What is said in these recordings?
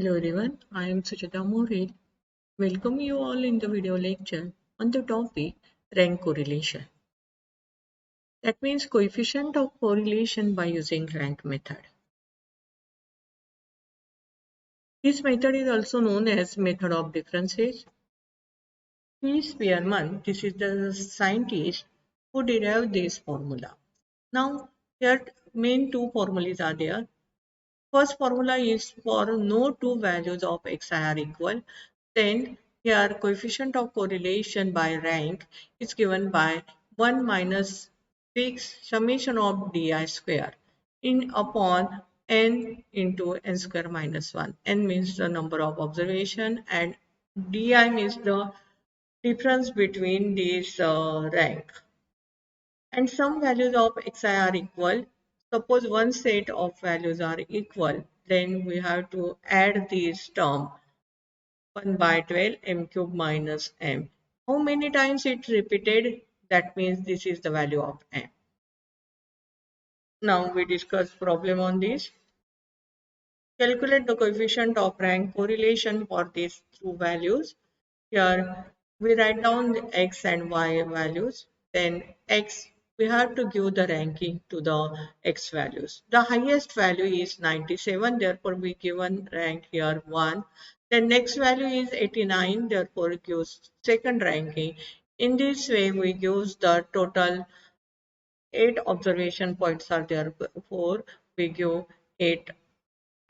Hello everyone, I am Suchita Morel. Welcome you all in the video lecture on the topic rank correlation. That means coefficient of correlation by using rank method. This method is also known as method of differences. P. Spearman, this is the scientist who derived this formula. Now, here main two formulas are there. First formula is for no two values of xi are equal. Then here coefficient of correlation by rank is given by 1 minus fixed summation of di square in upon n into n square minus 1. N means the number of observation and di means the difference between these rank. And some values of xi are equal. Suppose one set of values are equal, then we have to add this term 1 by 12 m cube minus m. How many times it repeated? That means this is the value of m. Now we discuss problem on this. Calculate the coefficient of rank correlation for these two values. Here we write down the x and y values. Then x, we have to give the ranking to the x values. The highest value is 97, therefore we given rank here 1. The next value is 89, therefore gives second ranking. In this way we use the total 8 observation points are there, therefore we give 8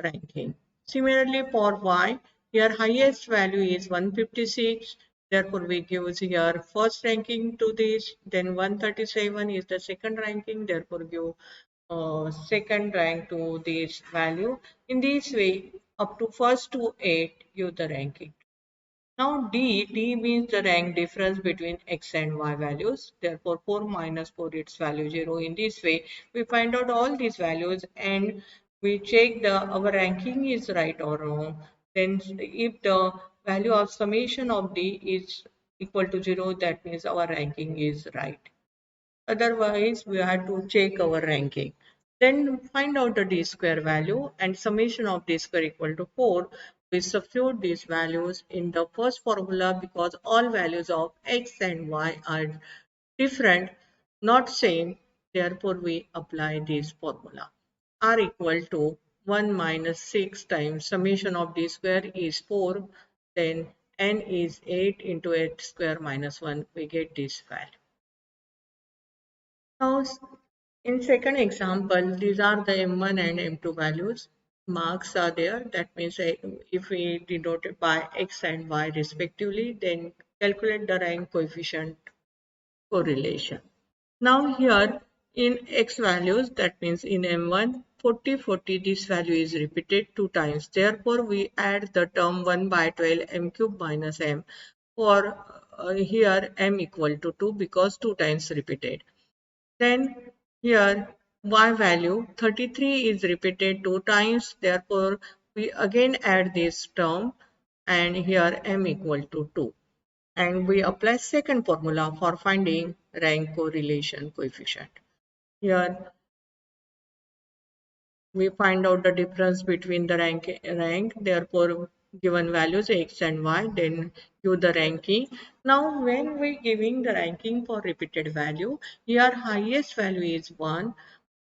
ranking. Similarly for y, here highest value is 156, therefore we give here first ranking to this, then 137 is the second ranking, therefore give second rank to this value. In this way, up to first to 8 give the ranking. Now D means the rank difference between x and y values. Therefore 4 minus 4 its value 0. In this way we find out all these values and we check our ranking is right or wrong. Then if the value of summation of D is equal to 0, that means our ranking is right. Otherwise, we have to check our ranking. Then find out the d square value and summation of d square equal to 4. We substitute these values in the first formula because all values of x and y are different, not same. Therefore, we apply this formula. R equal to 1 minus 6 times summation of d square is 4. Then n is 8 into 8 square minus 1. We get this value. Now, in second example, these are the M1 and M2 values. Marks are there. That means if we denote it by X and Y respectively, then calculate the rank coefficient correlation. Now here in X values, that means in M1, 40, 40, this value is repeated 2 times. Therefore, we add the term 1 by 12 m cube minus m for here m equal to 2 because 2 times repeated. Then here y value 33 is repeated 2 times, therefore we again add this term and here m equal to 2. And we apply second formula for finding rank correlation coefficient. Here we find out the difference between the rank, therefore given values x and y, then give the ranking. Now when we giving the ranking for repeated value, here highest value is 1,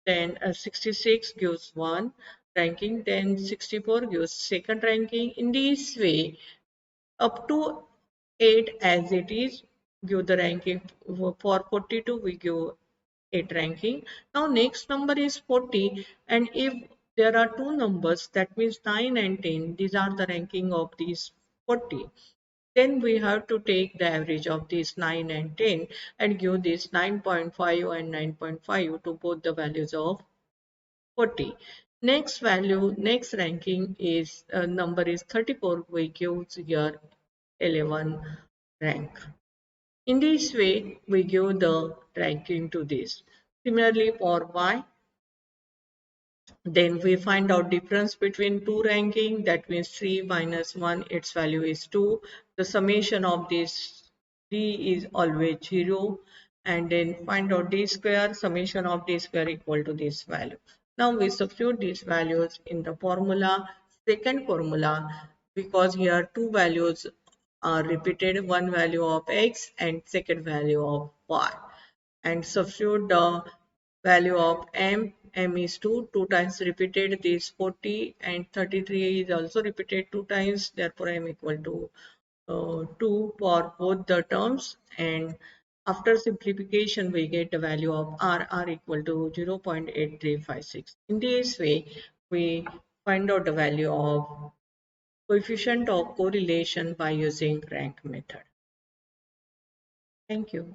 then 66 gives 1 ranking, then 64 gives second ranking. In this way up to 8 as it is give the ranking. For 42 we give 8 ranking. Now next number is 40, and if there are two numbers, that means 9 and 10, these are the ranking of these 40. Then we have to take the average of these 9 and 10 and give this 9.5 and 9.5 to both the values of 40. Next value, next ranking is number is 34. We give here 11 rank. In this way, we give the ranking to this. Similarly, for y, then we find out difference between two ranking. That means 3 minus 1, its value is 2. The summation of this d is always 0. And then find out d square, summation of d square equal to this value. Now we substitute these values in the formula. second formula, because here two values are repeated, one value of x and second value of y, and substitute the value of m is 2 times repeated, this 40, and 33 is also repeated 2 times, therefore m equal to 2 for both the terms, and after simplification we get the value of r equal to 0.8356. In this way we find out the value of coefficient of correlation by using rank method. Thank you.